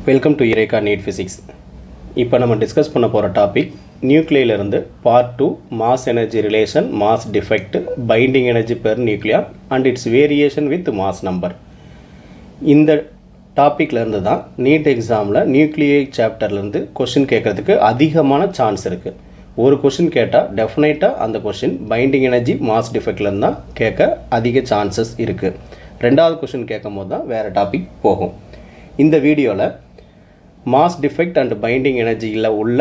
Welcome to Rekha NEET physics. இப்போ நம்ம discuss பண்ண போகிற டாபிக் நியூக்ளியிலிருந்து part 2 mass energy relation, mass defect, binding energy per nucleon and it's variation with mass number. இந்த டாப்பிக்லேருந்து தான் நீட் எக்ஸாமில் நியூக்ளியை சாப்டர்லேருந்து கொஷின் கேட்குறதுக்கு அதிகமான சான்ஸ் இருக்குது. ஒரு கொஷின் கேட்டால் டெஃபினட்டாக அந்த கொஷின் பைண்டிங் எனர்ஜி, மாஸ் டிஃபெக்ட்லேருந்து தான் கேட்க அதிக சான்சஸ் இருக்குது. ரெண்டாவது கொஷின் கேட்கும் போது தான் வேறு டாபிக் போகும். இந்த வீடியோவில் மாஸ் டிஃபெக்ட் அண்ட் பைண்டிங் எனர்ஜியில் உள்ள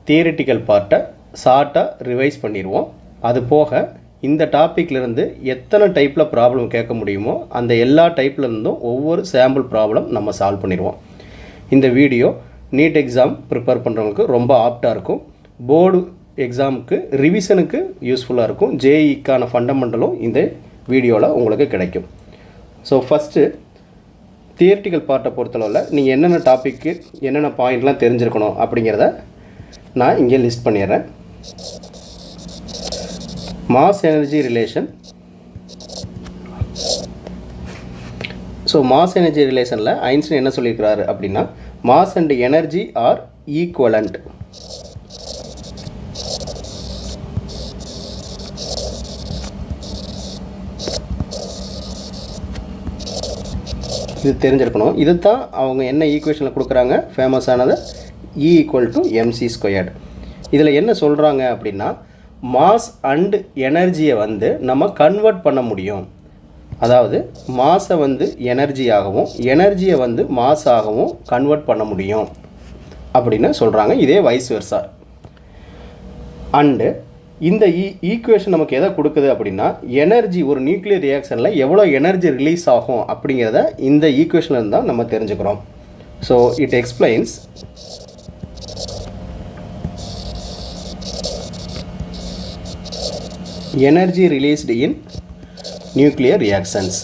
தியரிட்டிக்கல் பார்ட்டை ஷார்ட்டாக ரிவைஸ் பண்ணிடுவோம். அது போக இந்த டாப்பிக்லேருந்து எத்தனை டைப்பில் ப்ராப்ளம் கேட்க முடியுமோ அந்த எல்லா டைப்லேருந்தும் ஒவ்வொரு சாம்பிள் ப்ராப்ளம் நம்ம சால்வ் பண்ணிடுவோம். இந்த வீடியோ நீட் எக்ஸாம் ப்ரிப்பேர் பண்ணுறவங்களுக்கு ரொம்ப ஆப்டாக இருக்கும். போர்டு எக்ஸாமுக்கு ரிவிஷனுக்கு யூஸ்ஃபுல்லாக இருக்கும். ஜேஇக்கான ஃபண்டமெண்டலும் இந்த வீடியோவில் உங்களுக்கு கிடைக்கும். ஸோ ஃபஸ்ட்டு தியரிட்டிக்கல் பார்ட்டை பொறுத்தளவில் நீங்கள் என்னென்ன டாப்பிக்கு என்னென்ன பாயிண்ட்லாம் தெரிஞ்சிருக்கணும் அப்படிங்கிறத நான் இங்கே லிஸ்ட் பண்ணிடுறேன். Mass energy relation. So mass energy ரிலேஷனில் ஐன்ஸ்டைன் என்ன சொல்லியிருக்கிறாரு அப்படின்னா, mass and energy are equivalent. இது தெரிஞ்சிருக்கணும். இது தான் அவங்க என்ன ஈக்குவேஷனில் கொடுக்குறாங்க, ஃபேமஸானது E = mc². இதில் என்ன சொல்கிறாங்க அப்படின்னா, மாஸ் அண்டு எனர்ஜியை நம்ம கன்வெர்ட் பண்ண முடியும். அதாவது மாஸை எனர்ஜியாகவும் எனர்ஜியை மாஸாகவும் கன்வெர்ட் பண்ண முடியும் அப்படின்னு சொல்கிறாங்க. இதே வைஸ் வெர்சா. அண்டு இந்த ஈக்குவேஷன் நமக்கு எதை கொடுக்குது அப்படின்னா, எனர்ஜி ஒரு நியூக்ளியர் ரியாக்ஷனில் எவ்வளோ எனர்ஜி ரிலீஸ் ஆகும் அப்படிங்கிறத இந்த ஈக்குவேஷனில் தான் நம்ம தெரிஞ்சுக்கிறோம். So it explains energy released in nuclear reactions.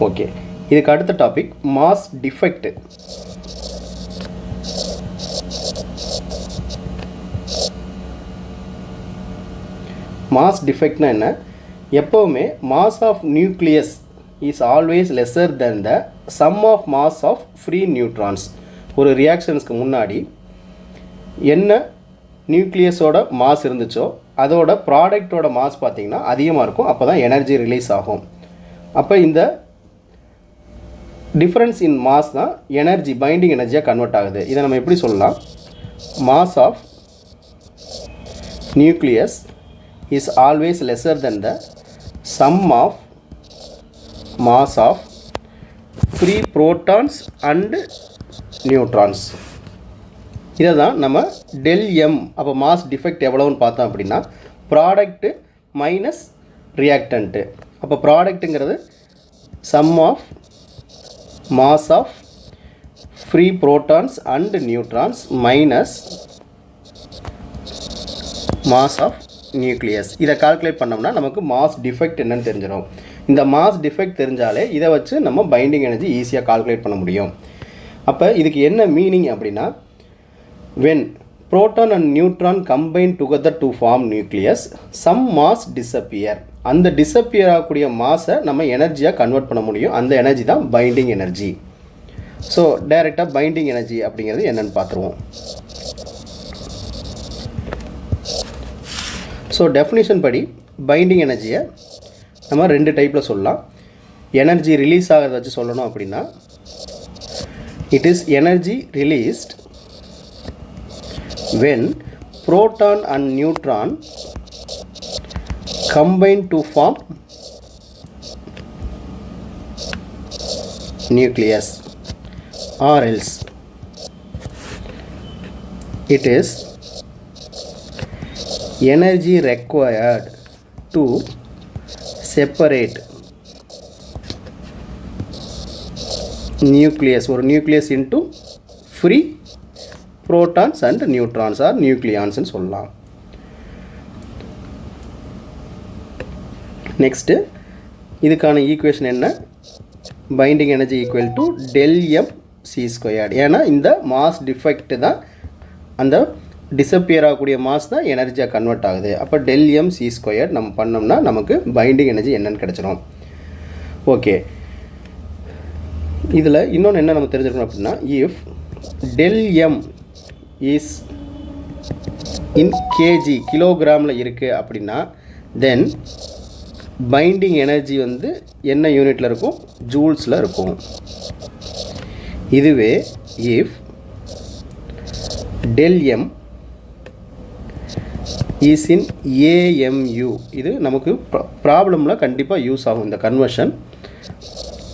Okay, இதுக்கு அடுத்த டாபிக் மாஸ் டிஃபெக்ட். மாஸ் டிஃபெக்ட்னா என்ன? எப்போவுமே mass of nucleus is always lesser than the sum of mass of free neutrons. ஒரு ரியாக்ஷன்ஸ்க்கு முன்னாடி என்ன நியூக்ளியஸோட மாஸ் இருந்துச்சோ அதோட ப்ராடக்டோட மாஸ் பார்த்திங்கன்னா அதிகமாக இருக்கும். அப்போ தான் எனர்ஜி ரிலீஸ் ஆகும். அப்போ இந்த டிஃப்ரென்ஸ் இன் மாஸ் தான் எனர்ஜி, பைண்டிங் எனர்ஜியாக கன்வெர்ட் ஆகுது. இதை நம்ம எப்படி சொல்லலாம்? Mass of nucleus is always lesser than the sum of mass of free protons and neutrons. இதை தான் நம்ம del m. அப்போ மாஸ் டிஃபெக்ட் எவ்வளோன்னு பார்த்தோம் அப்படின்னா, ப்ராடக்ட்டு மைனஸ் ரியாக்டன்ட்டு. அப்போ ப்ராடக்ட்டுங்கிறது sum of mass of free protons and neutrons minus mass of nucleus. இதை கால்குலேட் பண்ணோம்னா நமக்கு மாஸ் டிஃபெக்ட் என்னன்னு தெரிஞ்சிடும். இந்த மாஸ் டிஃபெக்ட் தெரிஞ்சாலே இதை வச்சு நம்ம பைண்டிங் எனர்ஜி ஈஸியாக கால்குலேட் பண்ண முடியும். அப்போ இதுக்கு என்ன மீனிங் அப்படின்னா, when proton and neutron combine together to form nucleus, some mass disappear. அந்த டிஸப்பியர் ஆகக்கூடிய மாஸை நம்ம எனர்ஜியாக கன்வெர்ட் பண்ண முடியும். அந்த எனர்ஜி தான் பைண்டிங் எனர்ஜி. ஸோ டைரெக்டாக பைண்டிங் எனர்ஜி அப்படிங்கிறது என்னென்னு பார்த்துருவோம். ஸோ டெஃபினிஷன் படி பைண்டிங் எனர்ஜியை நம்ம ரெண்டு டைப்பில் சொல்லலாம். எனர்ஜி ரிலீஸ் ஆகிறத வச்சு சொல்லணும் அப்படின்னா, it is energy released when proton and neutron combine to form nucleus, or else it is energy required to separate nucleus or nucleus into free protons and neutrons or nucleons ன்னு சொல்லலாம். Next இதுக்கான equation என்ன? Binding energy equal to del m c². ஏன்னா இந்த mass defect தான் அந்த disappear ஆகக்கூடிய mass தான் எனர்ஜியாக கன்வெர்ட் ஆகுது. அப்போ del m c² நம்ம பண்ணோம்னா நமக்கு பைண்டிங் எனர்ஜி என்னன்னு கிடச்சிரும். ஓகே, இதில் இன்னொன்று என்ன நம்ம தெரிஞ்சுக்கணும் அப்படின்னா, if del M is in KG கிலோகிராமில் இருக்குது அப்படின்னா தென் பைண்டிங் எனர்ஜி வந்து என்ன யூனிட்டில் இருக்கும், ஜூல்ஸில் இருக்கும். இதுவே if del m is in AMU, இது நமக்கு ப்ராப்ளமில் கண்டிப்பாக யூஸ் ஆகும் இந்த கன்வர்ஷன்.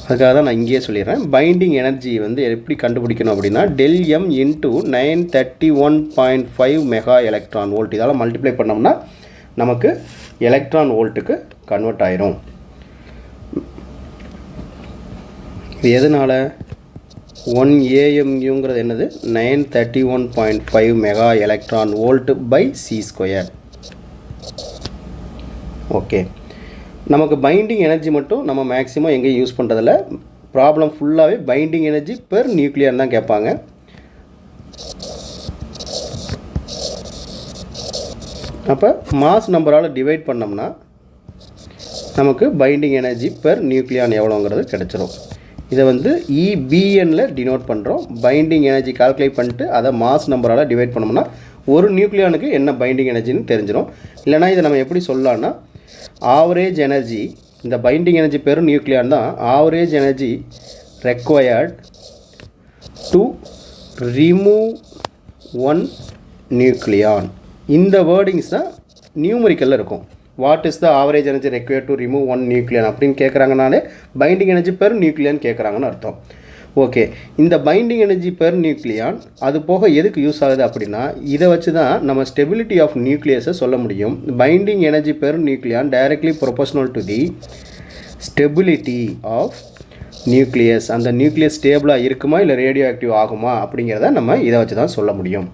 அதுக்காக தான் நான் இங்கேயே சொல்லிடுறேன். பைண்டிங் எனர்ஜி வந்து எப்படி கண்டுபிடிக்கணும் அப்படின்னா del m into 931.5 mega electron volt, இதால் மல்டிப்ளை பண்ணோம்னா நமக்கு எலக்ட்ரான் வோல்ட்டுக்கு கன்வெர்ட் ஆயிரும். இது எதனால் 1 AMUங்கிறது என்னது, 931.5 mega electron volt by c square. Okay, நமக்கு பைண்டிங் எனர்ஜி மட்டும் நம்ம மேக்ஸிமம் எங்கேயும் யூஸ் பண்ணுறதில்ல. ப்ராப்ளம் ஃபுல்லாகவே பைண்டிங் எனர்ஜி பெர் நியூக்ளியர் தான் கேட்பாங்க. அப்போ மாஸ் நம்பரால் டிவைட் பண்ணோம்னா நமக்கு பைண்டிங் எனர்ஜி பெர் நியூக்ளியான் எவ்வளோங்கிறது கிடச்சிரும். இதை வந்து EBNல டினோட் பண்ணுறோம். பைண்டிங் எனர்ஜி கால்குலேட் பண்ணிட்டு அதை மாஸ் நம்பரால் டிவைட் பண்ணோம்னா ஒரு நியூக்ளியானுக்கு என்ன பைண்டிங் எனர்ஜின்னு தெரிஞ்சிடும். இல்லைனா இதை நம்ம எப்படி சொல்லலாம்னா, ஆவரேஜ் எனர்ஜி, இந்த பைண்டிங் எனர்ஜி பெர் நியூக்ளியான் தான் average energy required to remove one nucleon. இந்த வேர்டிங்ஸ் தான் நியூமரிக்கலில் இருக்கும். What is the average energy required to remove one nucleon அப்படின்னு கேட்குறாங்கனாலே பைண்டிங் எனர்ஜி பெர் நியூக்ளியன் கேட்குறாங்கன்னு அர்த்தம். ஓகே, இந்த பைண்டிங் எனர்ஜி பெர் நியூக்ளியான் அது போக எதுக்கு யூஸ் ஆகுது அப்படின்னா, இதை வச்சு தான் நம்ம ஸ்டெபிலிட்டி ஆஃப் நியூக்ளியஸை சொல்ல முடியும். Binding energy per nucleon directly proportional to the stability of nucleus. அந்த நியூக்ளியஸ் ஸ்டேபிளாக இருக்குமா இல்லை ரேடியோ ஆக்டிவ் ஆகுமா அப்படிங்கிறத நம்ம இதை வச்சு தான் சொல்ல முடியும்.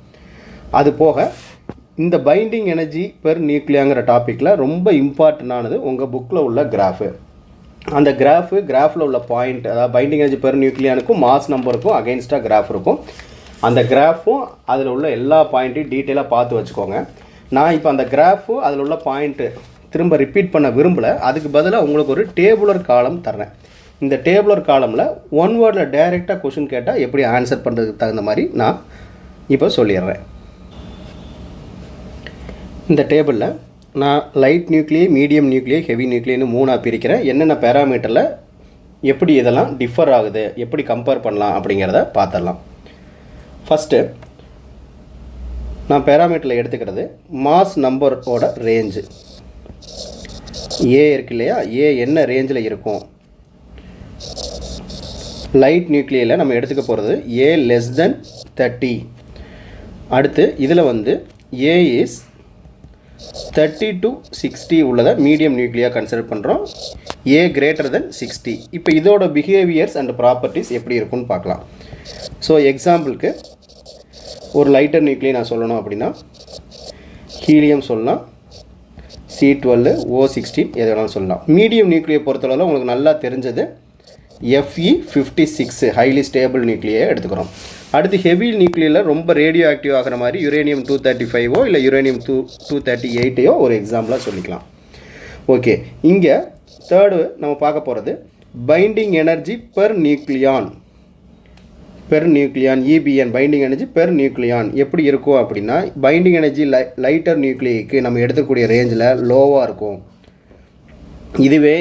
அது போக இந்த பைண்டிங் எனர்ஜி பெர் நியூக்ளியாங்கிற டாப்பிக்கில் ரொம்ப இம்பார்ட்டண்டானது உங்கள் புக்கில் உள்ள கிராஃபு. அந்த கிராஃபில் உள்ள பாயிண்ட், அதாவது பைண்டிங் எனர்ஜி பெர் நியூக்ளியானுக்கும் மாஸ் நம்பருக்கும் அகைன்ஸ்டாக கிராஃப் இருக்கும். அந்த கிராஃபும் அதில் உள்ள எல்லா பாயிண்ட்டையும் டீட்டெயிலாக பார்த்து வச்சுக்கோங்க. நான் இப்போ அந்த கிராஃபு அதில் உள்ள பாயிண்ட்டு திரும்ப ரிப்பீட் பண்ண விரும்பலை. அதுக்கு பதிலாக உங்களுக்கு ஒரு டேபுலர் காலம் தர்றேன். இந்த டேபுலர் காலமில் ஒன் வேர்டில் டைரெக்டாக கொஷின் கேட்டால் எப்படி ஆன்சர் பண்ணுறதுக்கு தகுந்த மாதிரி நான் இப்போ சொல்லிடுறேன். இந்த டேபிளில் நான் லைட் நியூக்ளியை, மீடியம் நியூக்ளியை, ஹெவி நியூக்ளியன்னு 3ஆக பிரிக்கிறேன். என்னென்ன பேராமீட்டரில் எப்படி இதெல்லாம் டிஃபர் ஆகுது, எப்படி கம்பேர் பண்ணலாம் அப்படிங்கிறத பார்த்துடலாம். ஃபஸ்ட்டு நான் பேராமீட்டரில் எடுத்துக்கிறது மாஸ் நம்பரோட ரேஞ்சு. ஏ இருக்கு இல்லையா, ஏ என்ன ரேஞ்சில் இருக்கும். லைட் நியூக்ளியில் நம்ம எடுத்துக்க போகிறது ஏ லெஸ் தென் 30. அடுத்து இதில் வந்து ஏ இஸ் 30 to 60 உள்ளதை மீடியம் நியூக்ளியாக கன்சிடர் பண்ணுறோம். ஏ கிரேட்டர் தென் 60. இப்போ இதோட பிஹேவியர்ஸ் அண்ட் ப்ராப்பர்ட்டிஸ் எப்படி இருக்குன்னு பார்க்கலாம். ஸோ எக்ஸாம்பிளுக்கு ஒரு லைட்டர் நியூக்ளியை நான் சொல்லணும் அப்படின்னா ஹீலியம் சொல்லலாம், C12, O16 எது வேணாலும் சொல்லலாம். மீடியம் நியூக்ளியை பொறுத்தளவில் உங்களுக்கு நல்லா தெரிஞ்சது Fe56 ஹைலி ஸ்டேபிள் நியூக்ளியை எடுத்துக்கிறோம். அடுத்து ஹெவி நியூக்ளியில் ரொம்ப ரேடியோ ஆக்டிவ் ஆகிற மாதிரி யுரேனியம் 235 இல்லை யுரேனியம் 238 ஒரு எக்ஸாம்பிளாக சொல்லிக்கலாம். ஓகே, இங்கே தேர்டு நம்ம பார்க்க போகிறது binding energy per nucleon. EBN binding energy per nucleon எப்படி இருக்கும் அப்படின்னா, பைண்டிங் எனர்ஜி லைட்டர் நியூக்ளிக்கு நம்ம எடுக்கக்கூடிய ரேஞ்சில் லோவாக இருக்கும். இதுவே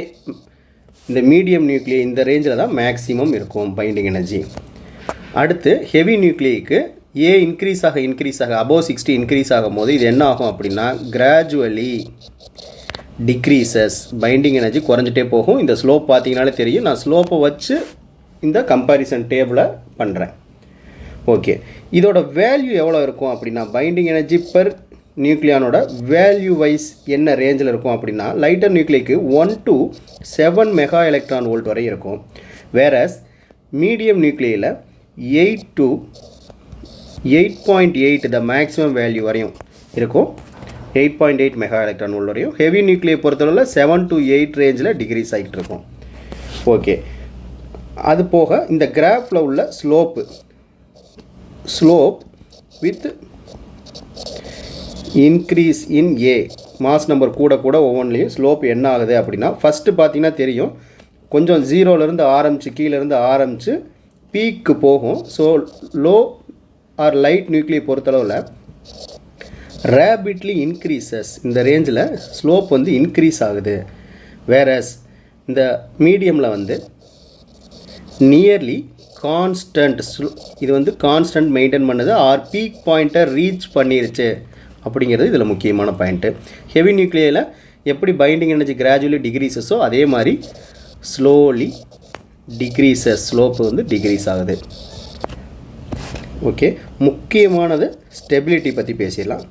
இந்த மீடியம் நியூக்ளியை இந்த ரேஞ்சில் தான் மேக்ஸிமம் இருக்கும் பைண்டிங் எனர்ஜி. அடுத்து ஹெவி நியூக்ளியைக்கு ஏ இன்க்ரீஸ் ஆக அபோவ் 60 இன்க்ரீஸ் ஆகும் போது இது என்ன ஆகும் அப்படின்னா கிராஜுவலி டிக்ரீசஸ், பைண்டிங் எனர்ஜி குறைஞ்சிட்டே போகும். இந்த ஸ்லோப் பார்த்தீங்கனாலே தெரியும். நான் ஸ்லோப்பை வச்சு இந்த கம்பேரிசன் டேபிளை பண்ணுறேன். ஓகே, இதோட வேல்யூ எவ்வளோ இருக்கும் அப்படின்னா, பைண்டிங் எனர்ஜி பெர் நியூக்ளியானோட வேல்யூ வைஸ் என்ன ரேஞ்சில் இருக்கும் அப்படின்னா, லைட்டர் நியூக்ளிக்கு 1 to 7 மெகா எலக்ட்ரான் வோல்ட் வரை இருக்கும். வேறஸ் மீடியம் நியூக்ளியில் 8 to 8.8 த மேக்ஸிமம் வேல்யூ வரையும் இருக்கும். 8.8 மெகா எலக்ட்ரான் வோல்ட் வரையும். ஹெவி நியூக்ளியை பொறுத்தளவில் 7 to 8 ரேஞ்சில் டிகிரீஸ் ஆகிட்டு இருக்கும். ஓகே, அது போக இந்த கிராஃபில் உள்ள slope with increase in A, mass number கூட ஒவ்வொன்றிலையும் ஸ்லோப் என்ன ஆகுது அப்படின்னா, ஃபஸ்ட்டு பார்த்தீங்கன்னா தெரியும் கொஞ்சம் ஜீரோலேருந்து ஆரம்பித்து கீழேருந்து ஆரம்பித்து பீக்கு போகும். ஸோ லோ ஆர் லைட் நியூக்ளியை பொறுத்தளவில் ரேபிட்லி இன்க்ரீசஸ், இந்த ரேஞ்சில் ஸ்லோப் வந்து இன்க்ரீஸ் ஆகுது. வேறஸ் இந்த மீடியமில் வந்து நியர்லி கான்ஸ்டன்ட், இது வந்து கான்ஸ்டன்ட் மெயின்டைன் பண்ணுது ஆர் பீக் பாயிண்ட்டை ரீச் பண்ணிருச்சு அப்படிங்கிறது இதில் முக்கியமான பாயிண்ட்டு. ஹெவி நியூக்ளியில் எப்படி பைண்டிங் எனர்ஜி கிராஜுவலி டிக்ரீசஸோ அதே மாதிரி ஸ்லோலி டிக்ரீசஸ், ஸ்லோப்பு வந்து டிக்ரீஸ் ஆகுது. ஓகே, முக்கியமானது ஸ்டெபிலிட்டி பற்றி பேசிடலாம்.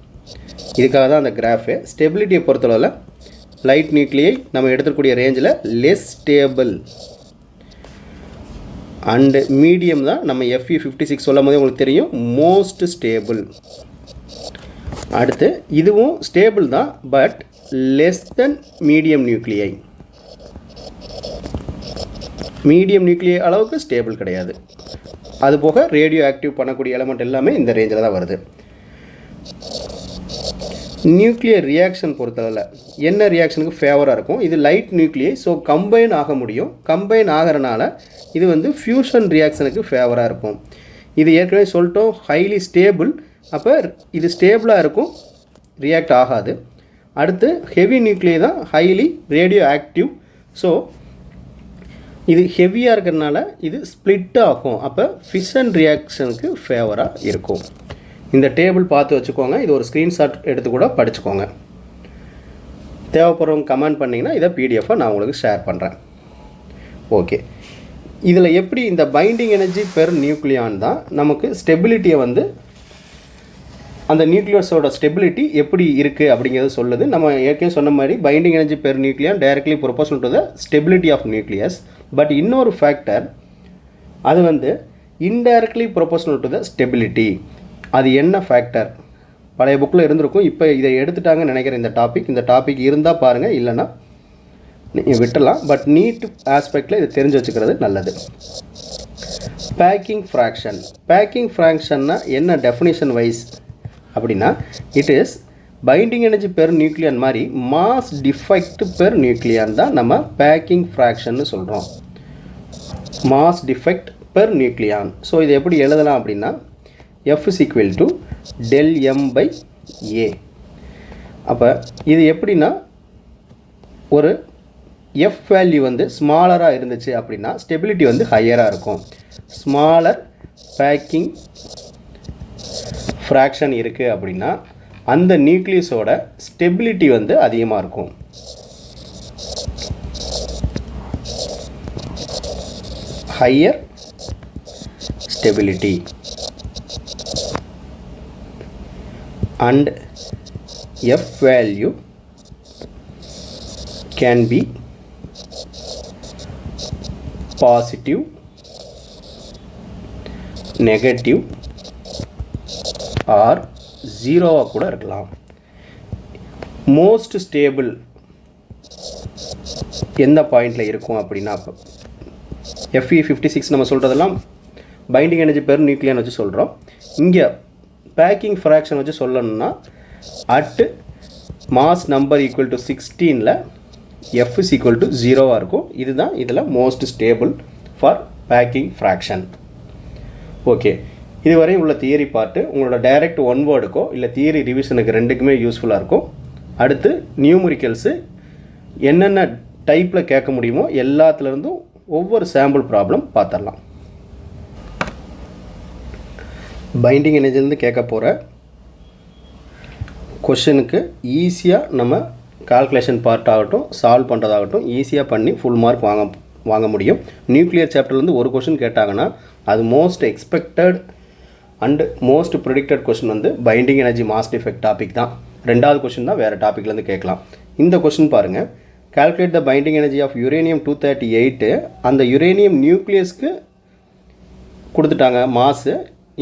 இதுக்காக தான் அந்த கிராஃபு. ஸ்டெபிலிட்டியை பொறுத்தளவில் லைட் நியூக்ளியை நம்ம எடுத்துக்கூடிய ரேஞ்சில் லெஸ் ஸ்டேபிள் அண்டு மீடியம் தான் நம்ம Fe56 சொல்லும் போதே உங்களுக்கு தெரியும் மோஸ்ட் ஸ்டேபிள். அடுத்து இதுவும் ஸ்டேபிள் தான், பட் லெஸ் தென் மீடியம் நியூக்ளியை. மீடியம் நியூக்ளியை அளவுக்கு ஸ்டேபிள் கிடையாது. அதுபோக ரேடியோ ஆக்டிவ் பண்ணக்கூடிய எலமெண்ட் எல்லாமே இந்த ரேஞ்சில் தான் வருது. நியூக்ளியர் ரியாக்ஷன் பொறுத்தளவில் என்ன ரியாக்ஷனுக்கு ஃபேவராக இருக்கும்? இது லைட் நியூக்ளியை, ஸோ கம்பைன் ஆக முடியும். கம்பைன் ஆகிறனால இது வந்து ஃபியூஷன் ரியாக்ஷனுக்கு ஃபேவராக இருக்கும். இது ஏற்கனவே சொல்லிட்டோம் ஹைலி ஸ்டேபிள், அப்போ இது ஸ்டேபிளாக இருக்கும், ரியாக்ட் ஆகாது. அடுத்து ஹெவி நியூக்ளியை தான் ஹைலி ரேடியோ ஆக்டிவ், ஸோ இது ஹெவியாக இருக்கிறதுனால இது ஸ்ப்ளிட் ஆகும், அப்போ ஃபிஷன் ரியாக்ஷனுக்கு ஃபேவராக இருக்கும். இந்த டேபிள் பார்த்து வச்சுக்கோங்க, இது ஒரு ஸ்க்ரீன்ஷாட் எடுத்து கூட படிச்சுக்கோங்க. தேவைப்படுறவங்க கமெண்ட் பண்ணிங்கன்னா இதை பிடிஎஃபாக நான் உங்களுக்கு ஷேர் பண்ணுறேன். ஓகே, இதில் எப்படி இந்த பைண்டிங் எனர்ஜி பெர் நியூக்ளியான் தான் நமக்கு ஸ்டெபிலிட்டியை வந்து அந்த நியூக்ளியஸோட ஸ்டெபிலிட்டி எப்படி இருக்குது அப்படிங்கிறது சொல்லுது. நம்ம ஏற்கனவே சொன்ன மாதிரி binding energy per nucleon directly proportional to the stability of nucleus. But இன்னொரு ஃபேக்டர் அது வந்து indirectly proportional to the stability. அது என்ன ஃபேக்டர்? பழைய புக்கில் இருந்திருக்கும், இப்போ இதை எடுத்துட்டாங்கன்னு நினைக்கிறேன். இந்த டாபிக் இருந்தால் பாருங்கள், இல்லைன்னா நீங்கள் விட்டுடலாம். பட் நீட் ஆஸ்பெக்டில் இதை தெரிஞ்சு வச்சுக்கிறது நல்லது. Packing fraction. பேக்கிங் ஃப்ராக்ஷன்னா என்ன டெஃபினிஷன் வைஸ் அப்படின்னா, it is binding energy per nucleon மாதிரி மாஸ் டிஃபெக்ட் பெர் நியூக்ளியான் தான் நம்ம பேக்கிங் ஃப்ராக்ஷன்னு சொல்கிறோம். Mass defect per nucleon. So இது எப்படி எழுதலாம் அப்படின்னா F is equal to del m by a. அப்போ இது எப்படின்னா, ஒரு F வேல்யூ வந்து ஸ்மாலராக இருந்துச்சு அப்படின்னா ஸ்டெபிலிட்டி வந்து ஹையராக இருக்கும். ஸ்மாலர் பேக்கிங் ஃப்ராக்ஷன் இருக்குது அப்படின்னா அந்த நியூக்ளியஸோட ஸ்டெபிலிட்டி வந்து அதிகமாக இருக்கும். Higher stability and F value can be positive, negative or 0 கூட இருக்கலாம். மோஸ்ட் ஸ்டேபிள் எந்த பாயிண்டில் இருக்கும் அப்படின்னா, Fe56 நம்ம சொல்கிறதெல்லாம் பைண்டிங் எனர்ஜி பெர் நியூக்ளியான் வச்சு சொல்கிறோம். இங்கே பேக்கிங் ஃப்ராக்ஷன் வச்சு சொல்லணும்னா at mass number equal to 16ல் F is equal to 0 இருக்கும். இதுதான் இதில் most stable for packing fraction. Okay, இதுவரை உள்ள தியரி பார்ட்டு உங்களோட டைரக்ட் ஒன் வேர்டுக்கோ இல்லை தியரி ரிவிஷனுக்கு ரெண்டுக்குமே யூஸ்ஃபுல்லாக இருக்கும். அடுத்து நியூமரிக்கல்ஸு என்னென்ன டைப்பில் கேட்க முடியுமோ எல்லாத்துலேருந்தும் ஒவ்வொரு சாம்பிள் ப்ராப்ளம் பார்த்துடலாம். பைண்டிங் எனர்ஜிலேருந்து கேட்க போகிற கொஷனுக்கு ஈஸியாக நம்ம கால்குலேஷன் பார்ட் ஆகட்டும், சால்வ் பண்ணுறதாகட்டும் ஈஸியாக பண்ணி ஃபுல் மார்க் வாங்க முடியும். நியூக்ளியர் சாப்டர்லேருந்து ஒரு கொஷின் கேட்டாங்கன்னா அது most expected and most predicted question வந்து binding energy mass defect topic தான். ரெண்டாவது கொஷின் தான் வேறு டாப்பிக்லேருந்து கேட்கலாம். இந்த கொஷின் பாருங்கள், calculate the binding energy of uranium 238. அந்த யுரேனியம் நியூக்ளியஸ்க்கு கொடுத்துட்டாங்க மாஸு,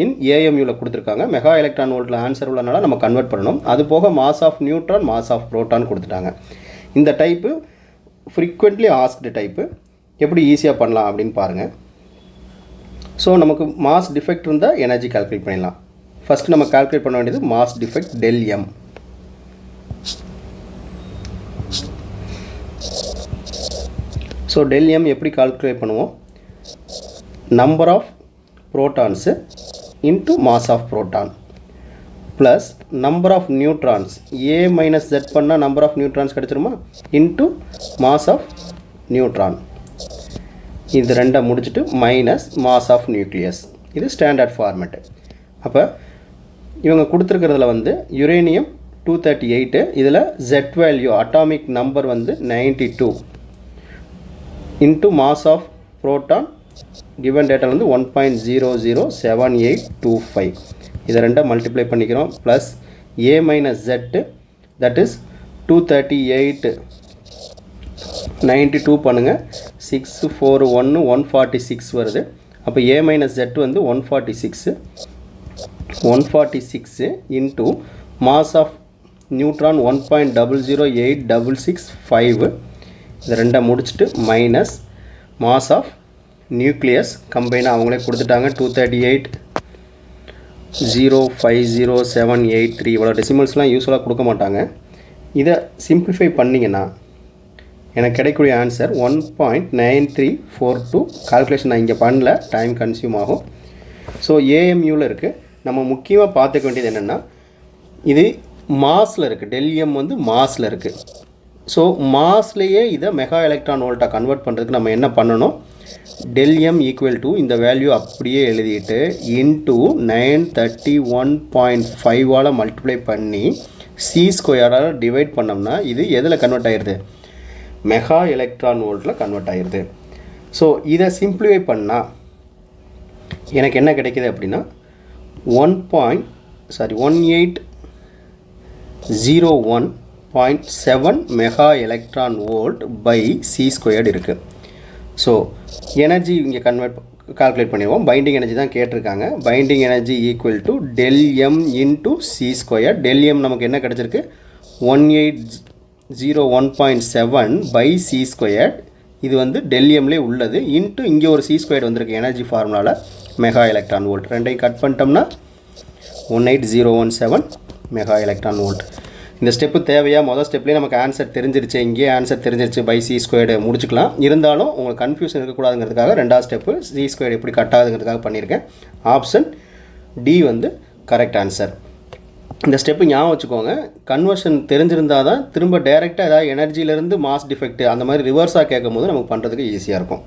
இன் ஏஎம்யூவில் கொடுத்துருக்காங்க. மெகா எலக்ட்ரான் வோல்ட்டில் ஆன்சர் உள்ளனால நம்ம கன்வெர்ட் பண்ணணும். அது போக mass of neutron, mass of proton கொடுத்துட்டாங்க. இந்த டைப்பு ஃப்ரீக்வெண்ட்லி ஆஸ்க்டு டைப்பு. எப்படி ஈஸியாக பண்ணலாம் அப்படின்னு பாருங்கள். ஸோ நமக்கு மாஸ் டிஃபெக்ட் இருந்தால் எனர்ஜி கால்குலேட் பண்ணிடலாம். ஃபஸ்ட்டு நம்ம கால்குலேட் பண்ண வேண்டியது mass defect del m. So del m எப்படி கால்குலேட் பண்ணுவோம், number of protons into mass of proton plus number of neutrons a minus z பண்ணால் நம்பர் ஆஃப் நியூட்ரான்ஸ் கிடச்சிருமா into mass of neutron. இது ரெண்டை முடிச்சுட்டு மைனஸ் மாஸ் ஆஃப் நியூக்ளியஸ். இது standard format. அப்போ இவங்க கொடுத்துருக்கிறதுல வந்து யுரேனியம் 238, இதில் z வேல்யூ அட்டாமிக் நம்பர் வந்து 92 into mass of proton given data வந்து 1.007825. இதை ரெண்டை மல்டிப்ளை பண்ணிக்கிறோம் plus a minus z that is 238 92 பண்ணுங்கள் 6 4 1 146 வருது. அப்போ a மைனஸ் z வந்து 146 இன்ட்டு மாஸ் ஆஃப் நியூட்ரான் 1.008665. இது ரெண்டை முடிச்சுட்டு மைனஸ் மாஸ் ஆஃப் நியூக்ளியஸ் கம்பைனாக அவங்களே கொடுத்துட்டாங்க 238 05078 இவ்வளோ டெசிமல்ஸ்லாம் யூஸ்வலாக கொடுக்க மாட்டாங்க. இதை சிம்பிளிஃபை பண்ணிங்கன்னா எனக்கு கிடைக்கக்கூடிய ஆன்சர் 1.9342. கால்குலேஷன் நான் இங்கே பண்ணல, டைம் கன்சியூம் ஆகும். ஸோ ஏஎம்யூவில் இருக்குது. நம்ம முக்கியமாக பார்த்துக்க வேண்டியது என்னென்னா இது மாஸில் இருக்குது, del m வந்து மாஸில் இருக்குது. ஸோ மாஸ்லேயே இதை மெகா எலக்ட்ரான் வோல்ட்டாக கன்வெர்ட் பண்ணுறதுக்கு நம்ம என்ன பண்ணணும், del m ஈக்குவல் டு இந்த வேல்யூ அப்படியே எழுதிட்டு இன்ட்டு 931.5 மல்டிப்ளை பண்ணி சி ஸ்கொயரால் டிவைட் பண்ணோம்னா இது எதில் கன்வெர்ட் ஆகிடுது, மெகா எலக்ட்ரான் வோல்ட்டில் கன்வெர்ட் ஆகிடுது. ஸோ இதை சிம்பிளிஃபை பண்ணால் எனக்கு என்ன கிடைக்கிது அப்படின்னா 1801.7 mega electron volt by c squared இருக்குது. ஸோ எனர்ஜி இங்கே கால்குலேட் பண்ணிடுவோம். பைண்டிங் எனர்ஜி தான் கேட்டிருக்காங்க. Binding energy equal to del m into c square. del m நமக்கு என்ன கிடச்சிருக்கு 1801.7 பை சி ஸ்கொயர். இது வந்து del mலே உள்ளது இன்ட்டு இங்கே ஒரு சி ஸ்கொயர் வந்திருக்கு எனர்ஜி ஃபார்முலாவில் மெகா எலக்ட்ரான் வோல்ட். ரெண்டையும் கட் பண்ணிட்டோம்னா 18017 மெகா எலக்ட்ரான் வோல்ட். இந்த ஸ்டெப்பு தேவையா? மொதல் ஸ்டெப்லேயே நமக்கு ஆன்சர் தெரிஞ்சிருச்சு, இங்கேயே ஆன்சர் தெரிஞ்சிருச்சு, பை சி ஸ்கொயர்டு முடிச்சுக்கலாம். இருந்தாலும் உங்களுக்கு கன்ஃபியூஷன் இருக்கக்கூடாதுங்கிறதுக்காக ரெண்டாவது ஸ்டெப்பு சி ஸ்கொயர்டு எப்படி கட் ஆகுதுங்கிறதுக்காக பண்ணியிருக்கேன். ஆப்ஷன் டி வந்து கரெக்ட் ஆன்சர். இந்த ஸ்டெப்பு ஞாபகம் வச்சுக்கோங்க. கன்வர்ஷன் தெரிஞ்சிருந்தால் தான் திரும்ப டைரெக்டாக ஏதாவது எனர்ஜியிலேருந்து மாஸ் டிஃபெக்ட் அந்த மாதிரி ரிவர்ஸாக கேட்கும் போது நமக்கு பண்ணுறதுக்கு ஈஸியாக இருக்கும்.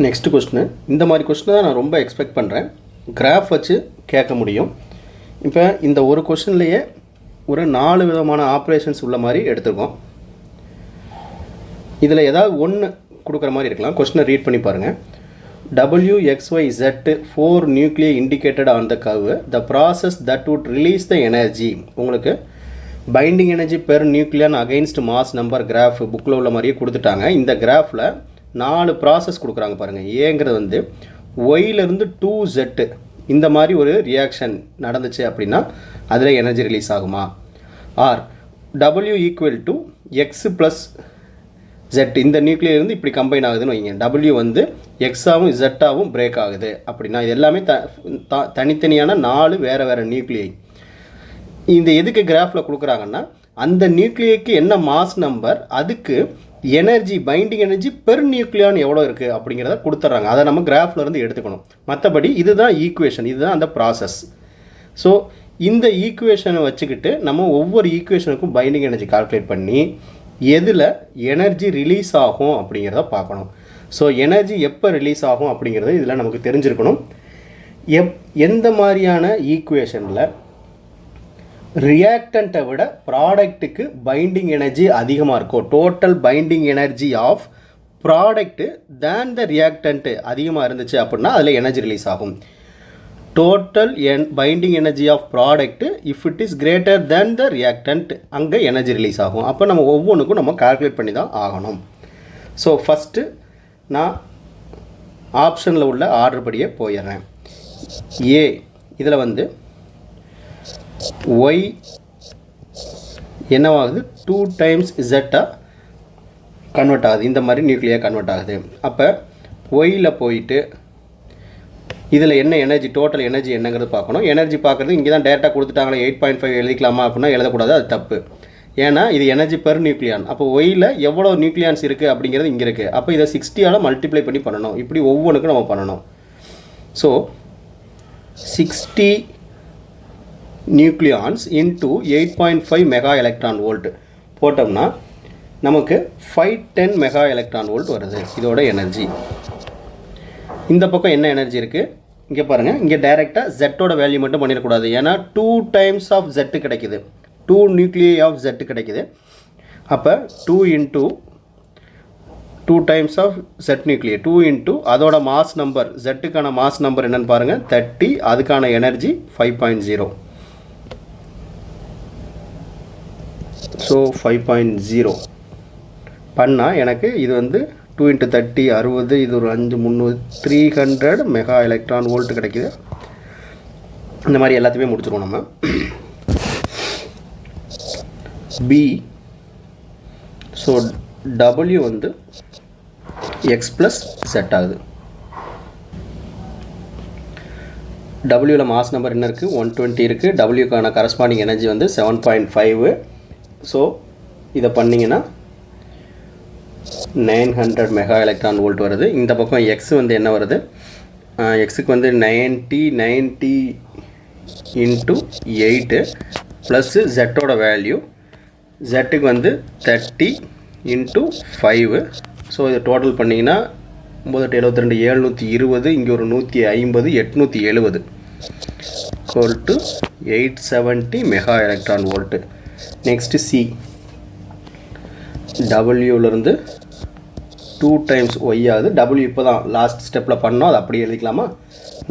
Next question. இந்த மாதிரி கொஸ்டினை தான் நான் ரொம்ப எக்ஸ்பெக்ட் பண்ணுறேன். கிராஃப் வச்சு கேட்க முடியும். இப்போ இந்த ஒரு கொஸ்டின்லேயே ஒரு 4 விதமான ஆப்ரேஷன்ஸ் உள்ள மாதிரி எடுத்துருக்கோம். இதில் ஏதாவது ஒன்று கொடுக்குற மாதிரி இருக்கலாம். கொஸ்டினை ரீட் பண்ணி பாருங்கள். WXYZ 4 nuclei indicated on the curve. The process that would release the energy. உங்களுக்கு binding energy per nucleon against mass number graph புக்கில் உள்ள மாதிரியே கொடுத்துட்டாங்க. இந்த கிராஃபில் 4 ப்ராசஸ் கொடுக்குறாங்க பாருங்கள். ஏங்கிறது வந்து ஒயிலிருந்து 2Z இந்த மாதிரி ஒரு ரியாக்ஷன் நடந்துச்சு அப்படின்னா அதில் எனர்ஜி ரிலீஸ் ஆகுமா? Or W equal to X plus Z இந்த நியூக்ளியர்லேருந்து இப்படி கம்பைன் ஆகுதுன்னு வைங்க. W வந்து எக்ஸாகவும் ஜெட்டாகவும் பிரேக் ஆகுது அப்படின்னா இது எல்லாமே தனித்தனியான 4 வேறு வேறு நியூக்ளியை. இந்த எதுக்கு கிராஃபில் கொடுக்குறாங்கன்னா அந்த நியூக்ளியைக்கு என்ன மாஸ் நம்பர், அதுக்கு energy binding energy per nucleon எவ்வளோ இருக்குது அப்படிங்கிறத கொடுத்துட்றாங்க. அதை நம்ம கிராஃபில் இருந்து எடுத்துக்கணும். மற்றபடி இதுதான் ஈக்குவேஷன், இதுதான் அந்த ப்ராசஸ். ஸோ இந்த ஈக்குவேஷனை வச்சுக்கிட்டு நம்ம ஒவ்வொரு ஈக்குவேஷனுக்கும் பைண்டிங் எனர்ஜி கால்குலேட் பண்ணி எதில் எனர்ஜி ரிலீஸ் ஆகும் அப்படிங்கிறத பார்க்கணும். ஸோ எனர்ஜி எப்போ ரிலீஸ் ஆகும் அப்படிங்கிறது இதில் நமக்கு தெரிஞ்சிருக்கணும். எந்த மாதிரியான ஈக்குவேஷனில் ரியாக்டண்ட்டை விட ப்ராடக்ட்டுக்கு பைண்டிங் எனர்ஜி அதிகமாக இருக்கும், total binding energy of product than the reactant அதிகமாக இருந்துச்சு அப்படின்னா அதில் எனர்ஜி ரிலீஸ் ஆகும். Total binding energy of product if it is greater than the reactant அங்கே எனர்ஜி ரிலீஸ் ஆகும். அப்போ நம்ம ஒவ்வொன்றுக்கும் நம்ம கால்குலேட் பண்ணி தான் ஆகணும். ஸோ ஃபஸ்ட்டு நான் ஆப்ஷனில் உள்ள ஆர்டர் படியே போயிடுறேன். ஏ இதில் வந்து ஒய் என்னவாகுது 2 டைம்ஸ் ஜெட்டாக கன்வெர்ட் ஆகுது, இந்த மாதிரி நியூக்ளியாக கன்வெர்ட் ஆகுது. அப்போ ஒயில் போயிட்டு இதில் என்ன எனர்ஜி, டோட்டல் எனர்ஜி என்னங்கிறது பார்க்கணும். எனர்ஜி பார்க்குறது இங்கே தான் டேரெக்டாக கொடுத்துட்டாங்களே 8.5 எழுதிக்கலாமா அப்படின்னா எழுதக்கூடாது, அது தப்பு. ஏன்னா இது எனர்ஜி பெர் நியூக்ளியான். அப்போ ஒயில் எவ்வளோ நியூக்ளியான்ஸ் இருக்குது அப்படிங்கிறது இங்கே இருக்குது. அப்போ இதை 60ஆல் மல்டிப்ளை பண்ணி பண்ணணும். இப்படி ஒவ்வொன்றுக்கும் நம்ம பண்ணணும். So 60 nucleons into 8.5 mega electron volt போட்டோம்னா நமக்கு 510 மெகா எலக்ட்ரான் வோல்ட் வருது இதோட எனர்ஜி. இந்த பக்கம் என்ன எனர்ஜி இருக்குது இங்கே பாருங்கள். இங்கே டைரெக்டாக ஜெட்டோட வேல்யூ மட்டும் பண்ணிடக்கூடாது. ஏன்னா 2 டைம்ஸ் ஆஃப் ஜெட்டு கிடைக்குது, 2 நியூக்ளியை ஆஃப் ஜெட்டு கிடைக்குது. அப்போ 2 இன்ட்டு 2 டைம்ஸ் ஆஃப் ஜெட் நியூக்ளியை 2 இன்ட்டு அதோட மாஸ் நம்பர், ஜெட்டுக்கான மாஸ் நம்பர் என்னென்னு பாருங்கள் 30, அதுக்கான எனர்ஜி 5.0. ஸோ 5.0 பண்ணால் எனக்கு இது வந்து 2 × 30 60, இது ஒரு 5 300 300 மெகா எலக்ட்ரான் வோல்ட் கிடைக்குது. இந்த மாதிரி எல்லாத்தையுமே முடிச்சிருவோம் நம்ம. பி ஸோ W வந்து எக்ஸ் ப்ளஸ் செட் ஆகுது. டபிள்யூவில் மாஸ் நம்பர் என்ன இருக்குது 120 இருக்குது. டபிள்யூக்கான கரஸ்பாண்டிங் எனர்ஜி வந்து 7.5. ஸோ இதை பண்ணிங்கன்னா 900 மெகா எலக்ட்ரான் வோல்ட் வருது. இந்த பக்கம் எக்ஸ் வந்து என்ன வருது, எக்ஸுக்கு வந்து 90 இன்ட்டு 8 ப்ளஸ்ஸு ஜெட்டோட வேல்யூ, ஜெட்டுக்கு வந்து 30 இன்ட்டு 5. ஸோ இது டோட்டல் பண்ணிங்கன்னா 972 720, இங்கே ஒரு 150 870 equal to 870 mega electron volt. Next C, டபிள்யூலேருந்து 2 டைம்ஸ் ஒய் ஆகுது. டபிள்யூ இப்போ தான் லாஸ்ட் ஸ்டெப்பில் பண்ணோம், அது அப்படி எழுதிக்கலாமா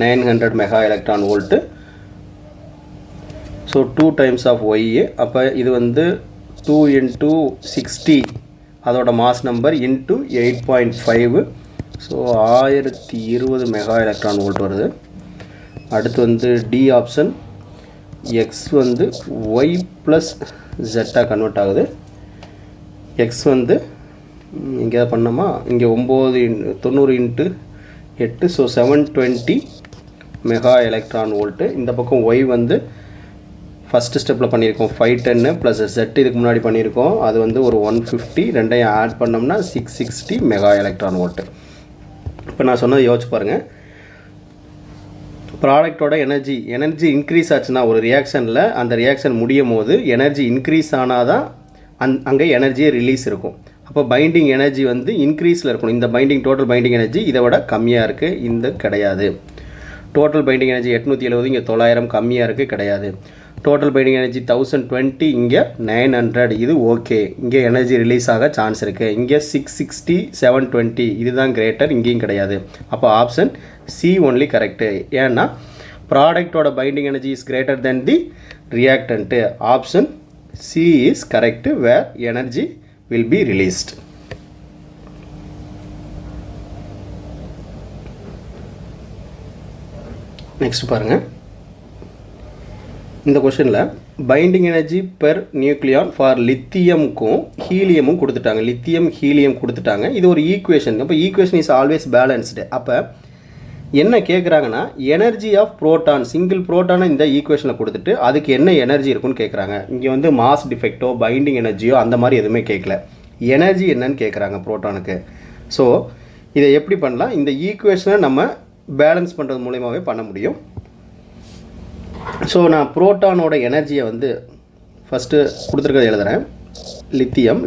900 mega electron volt. So 2 times of Y. அப்போ இது வந்து 2 இன்ட்டு 60 அதோட mass number into 8.5. So 1020 mega electron volt வருது. அடுத்து வந்து டி ஆப்ஷன், எக்ஸ் வந்து ஒய் ப்ளஸ் ஜெட்டாக கன்வெர்ட் ஆகுது. எக்ஸ் வந்து இங்கே பண்ணோமா, இங்கே 90 into 8, so 720 mega electron volt. இந்த பக்கம் ஒய் வந்து ஃபஸ்ட்டு ஸ்டெப்பில் பண்ணியிருக்கோம் 510 ப்ளஸ் ஜெட் இதுக்கு முன்னாடி பண்ணியிருக்கோம், அது வந்து ஒரு 150, ரெண்டையும் ஆட் பண்ணோம்னா 660 மெகா எலக்ட்ரான் வோல்ட்டு. இப்போ நான் சொன்னதை யோசிச்சு பாருங்கள். ப்ராடக்டோட எனர்ஜி இன்க்ரீஸ் ஆச்சுன்னா ஒரு ரியாக்ஷனில் அந்த ரியாக்ஷன் முடியும் போது எனர்ஜி இன்க்ரீஸ் ஆனால் தான் அங்கே எனர்ஜியே ரிலீஸ் இருக்கும். அப்போ பைண்டிங் எனர்ஜி வந்து இன்க்ரீஸில் இருக்கணும். இந்த பைண்டிங் டோட்டல் பைண்டிங் எனர்ஜி இதை விட கம்மியாக இருக்குது, இந்த கிடையாது. டோட்டல் பைண்டிங் எனர்ஜி 870, இங்கே 900 கம்மியாக இருக்குது, கிடையாது. டோட்டல் பைண்டிங் எனர்ஜி 1020, இங்கே 900, இது ஓகே. இங்கே எனர்ஜி ரிலீஸ் ஆக சான்ஸ் இருக்குது. இங்கே 660 720 இதுதான் கிரேட்டர், இங்கேயும் கிடையாது. அப்போ ஆப்ஷன் சி ஒன்லி கரெக்டு. ஏன்னா ப்ராடக்டோட binding energy is greater than the reactant. Option C is correct where energy will be released. Next பாருங்கள். இந்த கொஷனில் binding energy per nucleon for லித்தியமுக்கும் ஹீலியமும் கொடுத்துட்டாங்க. லித்தியம் ஹீலியம் கொடுத்துட்டாங்க. இது ஒரு ஈக்குவேஷன். அப்போ ஈக்குவேஷன் இஸ் ஆல்வேஸ் பேலன்ஸ்டு. அப்போ என்ன கேட்குறாங்கன்னா எனர்ஜி ஆஃப் புரோட்டான், சிங்கிள் புரோட்டானை இந்த ஈக்குவேஷனில் கொடுத்துட்டு அதுக்கு என்ன எனர்ஜி இருக்குன்னு கேட்குறாங்க. இங்கே வந்து மாஸ் டிஃபெக்டோ பைண்டிங் எனர்ஜியோ அந்த மாதிரி எதுவுமே கேட்கல. எனர்ஜி என்னன்னு கேட்குறாங்க புரோட்டானுக்கு. ஸோ இதை எப்படி பண்ணலாம், இந்த ஈக்குவேஷனை நம்ம பேலன்ஸ் பண்ணுறது மூலயமாவே பண்ண முடியும். ஸோ நான் புரோட்டானோட எனர்ஜியை வந்து ஃபஸ்ட்டு கொடுத்துருக்கதை எழுதுகிறேன்.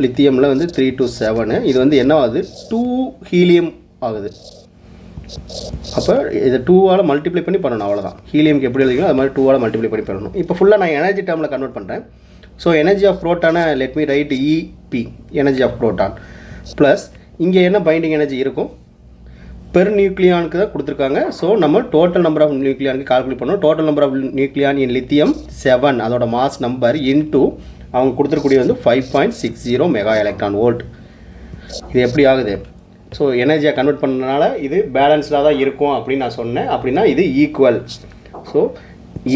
லித்தியமில் வந்து 3 to 7, இது வந்து என்ன ஆகுது 2 ஹீலியம் ஆகுது. அப்போ இதை 2ஆல் மல்டிப்ளை பண்ணி பண்ணணும், அவ்வளோதான். ஹீலியம்க்கு எப்படி எழுதிங்களோ அது மாதிரி 2ஆல் மல்டிப்ளை பண்ணி பண்ணணும். இப்போ ஃபுல்லாக நான் எனர்ஜி டேர்மில் கன்வெர்ட் பண்ணுறேன். ஸோ எனர்ஜி ஆஃப் புரோட்டானை let me write E P, energy of proton plus இங்கே என்ன பைண்டிங் எனர்ஜி இருக்கும் பெர் நியூக்ளியானுக்கு தான் கொடுத்துருக்காங்க. ஸோ நம்ம டோட்டல் நம்பர் ஆஃப் நியூக்ளியானுக்கு கால்குலேட் பண்ணோம். Total number of nucleon in lithium 7, அதோட மாஸ் நம்பர் இன்டூ அவங்க கொடுத்துருக்கூடிய வந்து 5.60 மெகா எலக்ட்ரான் வோல்ட். இது எப்படி ஆகுது, ஸோ எனர்ஜியாக கன்வெர்ட் பண்ணனால இது பேலன்ஸ்டாக தான் இருக்கும் அப்படின்னு நான் சொன்னேன். அப்படின்னா இது equal. So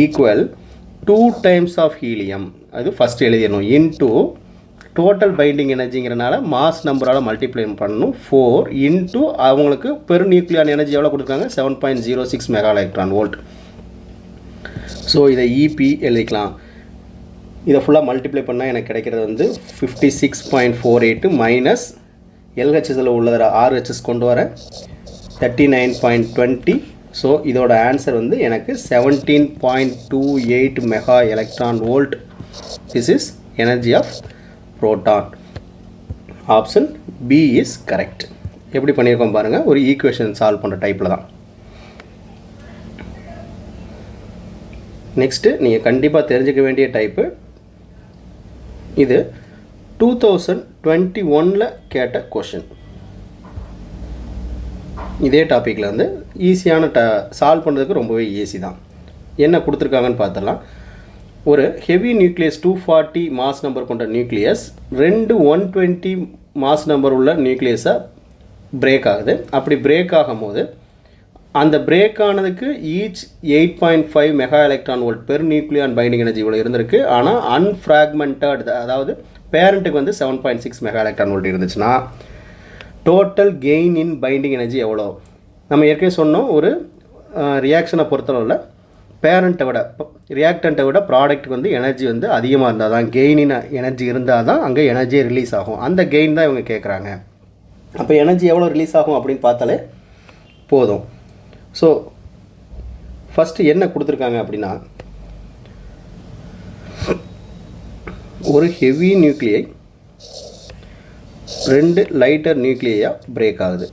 equal 2 times of helium, அது ஃபஸ்ட்டு எழுதிடணும், இன்டூ டோட்டல் பைண்டிங் எனர்ஜிங்கிறனால மாஸ் நம்பரால் மல்டிப்ளை பண்ணணும். 4 இன்ட்டு அவங்களுக்கு பெர் நியூக்ளியான் எனர்ஜி எவ்வளோ கொடுத்துருக்காங்க, 7.06 மெகா எலக்ட்ரான் வோல்ட். ஸோ இதை இபி எழுதிக்கலாம். இதை ஃபுல்லாக மல்டிப்ளை பண்ணால் எனக்கு கிடைக்கிறது வந்து 56.48 மைனஸ் எல்ஹெச்எஸில் உள்ளதில் ஆர்ஹெச்எஸ் கொண்டு வர 39.20. ஸோ இதோட ஆன்சர் வந்து எனக்கு 17.28 mega electron volt. This is energy of proton. Option B is correct. எப்படி பண்ணியிருக்கோம் பாருங்கள், ஒரு ஈக்குவேஷன் சால்வ் பண்ணுற டைப்பில் தான். நெக்ஸ்ட்டு நீங்கள் கண்டிப்பாக தெரிஞ்சுக்க வேண்டிய டைப்பு இது 2021 கேட்ட கொஷின். இதே டாப்பிக்கில் வந்து ஈஸியான சால்வ் பண்ணுறதுக்கு ரொம்பவே ஈஸி தான். என்ன கொடுத்துருக்காங்கன்னு பார்த்துடலாம். ஒரு ஹெவி நியூக்ளியஸ் 240 மாஸ் நம்பர் கொண்ட நியூக்ளியஸ் 2 120 மாஸ் நம்பர் உள்ள நியூக்ளியஸாக பிரேக் ஆகுது. அப்படி பிரேக் ஆகும்போது அந்த பிரேக் ஆனதுக்கு each 8.5 mega electron volt per nucleon binding energy இவ்வளோ இருந்திருக்கு. ஆனால் அன்ஃப்ராக்மெண்டட், அதாவது பேரண்ட்டுக்கு வந்து 7.6 மெகா எலக்ட்ரான் வோல்ட் இருந்துச்சுன்னா டோட்டல் கெயின் இன் பைண்டிங் எனர்ஜி எவ்வளோ? நம்ம ஏற்கனவே சொன்னோம், ஒரு ரியாக்ஷனை பொறுத்தளவில் பேரண்ட்டை விட ரியாக்டண்ட்டை விட ப்ராடக்ட்டுக்கு வந்து எனர்ஜி வந்து அதிகமாக இருந்தால் தான், கெயின் இன் எனர்ஜி இருந்தால் தான் அங்கே எனர்ஜியை ரிலீஸ் ஆகும். அந்த கெயின் தான் இவங்க கேட்குறாங்க. அப்போ எனர்ஜி எவ்வளோ ரிலீஸ் ஆகும் அப்படின்னு பார்த்தாலே போதும். ஸோ ஃபஸ்ட்டு என்ன கொடுத்துருக்காங்க அப்படின்னா, ஒரு ஹெவி நியூக்ளியை 2 லைட்டர் நியூக்ளியாக பிரேக் ஆகுது.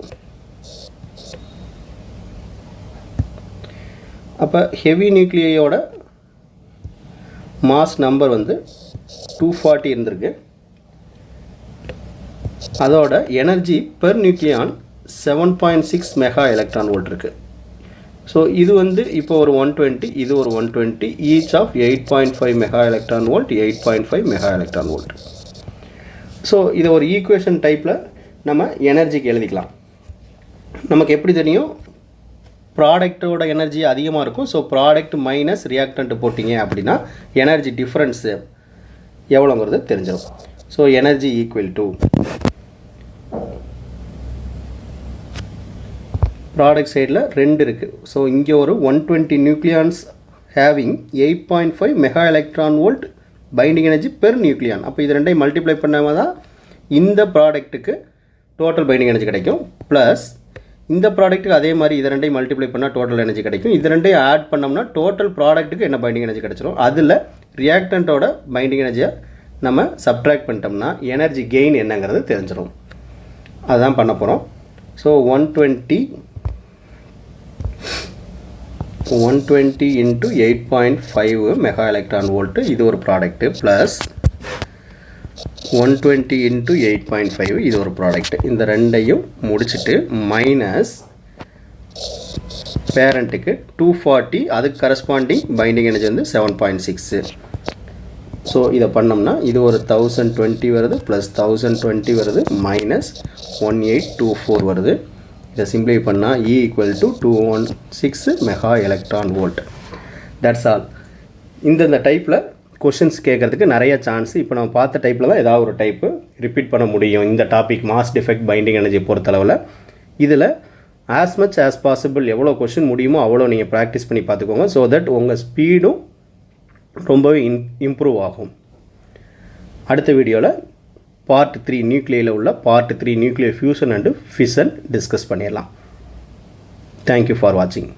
அப்போ ஹெவி நியூக்ளியோட மாஸ் நம்பர் வந்து 240 இருந்திருக்கு. அதோட energy per nucleon 7.6 mega electron volt இருக்குது. ஸோ இது வந்து இப்போ ஒரு 120, இது ஒரு 120, each of 8.5 mega electron volt, 8.5 mega electron volt. So இதை ஒரு ஈக்குவேஷன் டைப்பில் நம்ம எனர்ஜிக்கு எழுதிக்கலாம். நமக்கு எப்படி தெரியும், ப்ராடக்டோட எனர்ஜி அதிகமாக இருக்கும். ஸோ ப்ராடக்ட் மைனஸ் ரியாக்டன்ட் போட்டிங்க அப்படின்னா எனர்ஜி டிஃப்ரென்ஸு எவ்வளோங்கிறது தெரிஞ்சிடும். So energy equal to product சைடில் 2 இருக்குது. ஸோ இங்கே ஒரு 120 nucleons having 8.5 mega electron volt binding energy per nucleon. அப்போ இது ரெண்டையும் மல்டிப்ளை பண்ணாமல் தான் இந்த ப்ராடக்ட்டுக்கு டோட்டல் பைண்டிங் எனர்ஜி கிடைக்கும். ப்ளஸ் இந்த ப்ராடக்ட்டுக்கு அதே மாதிரி இது ரெண்டையும் மல்டிப்ளை பண்ணால் டோட்டல் எனர்ஜி கிடைக்கும். இது ரெண்டையும் ஆட் பண்ணோம்னா டோட்டல் ப்ராடக்ட்டுக்கு என்ன பைண்டிங் எனர்ஜி கிடைச்சிரும். அதில் ரியாக்டண்ட்டோட பைண்டிங் எனர்ஜியை நம்ம சப்ட்ராக்ட் பண்ணிட்டோம்னா எனர்ஜி கெயின் என்னங்கிறது தெரிஞ்சிடும். அதுதான் பண்ண போகிறோம். So 120 into 8.5 mega electron volt இது ஒரு ப்ராடக்ட்டு, ப்ளஸ் 120 into 8.5 இது ஒரு ப்ராடக்ட்டு. இந்த ரெண்டையும் முடிச்சுட்டு மைனஸ் பேரண்ட்டுக்கு 240, அதுக்கு கரஸ்பாண்டிங் பைண்டிங் எனர்ஜி வந்து 7.6. ஸோ இதை பண்ணோம்னா இது ஒரு 1020 வருது, ப்ளஸ் 1020 வருது, மைனஸ் 1824 வருது. இதை சிம்பிளை பண்ணால் E equal to 216 mega electron volt. That's all. இந்த டைப்பில் கொஷின்ஸ் கேட்குறதுக்கு நிறைய சான்ஸ். இப்போ நம்ம பார்த்த டைப்பில் தான் ஏதாவது ஒரு டைப்பு ரிப்பீட் பண்ண முடியும். இந்த topic mass defect binding energy பொறுத்தளவில் இதில் ஆஸ் மச் ஆஸ் பாசிபிள் எவ்வளோ கொஷின் முடியுமோ அவ்வளோ நீங்கள் ப்ராக்டிஸ் பண்ணி பார்த்துக்கோங்க. ஸோ தட் உங்கள் ஸ்பீடும் ரொம்பவே இம்ப்ரூவ் ஆகும். அடுத்த வீடியோவில் பார்ட் 3 நியூக்ளியில் உள்ள part 3 nuclear fusion and fission discuss பண்ணிடலாம். தேங்க்யூ ஃபார் வாட்சிங்.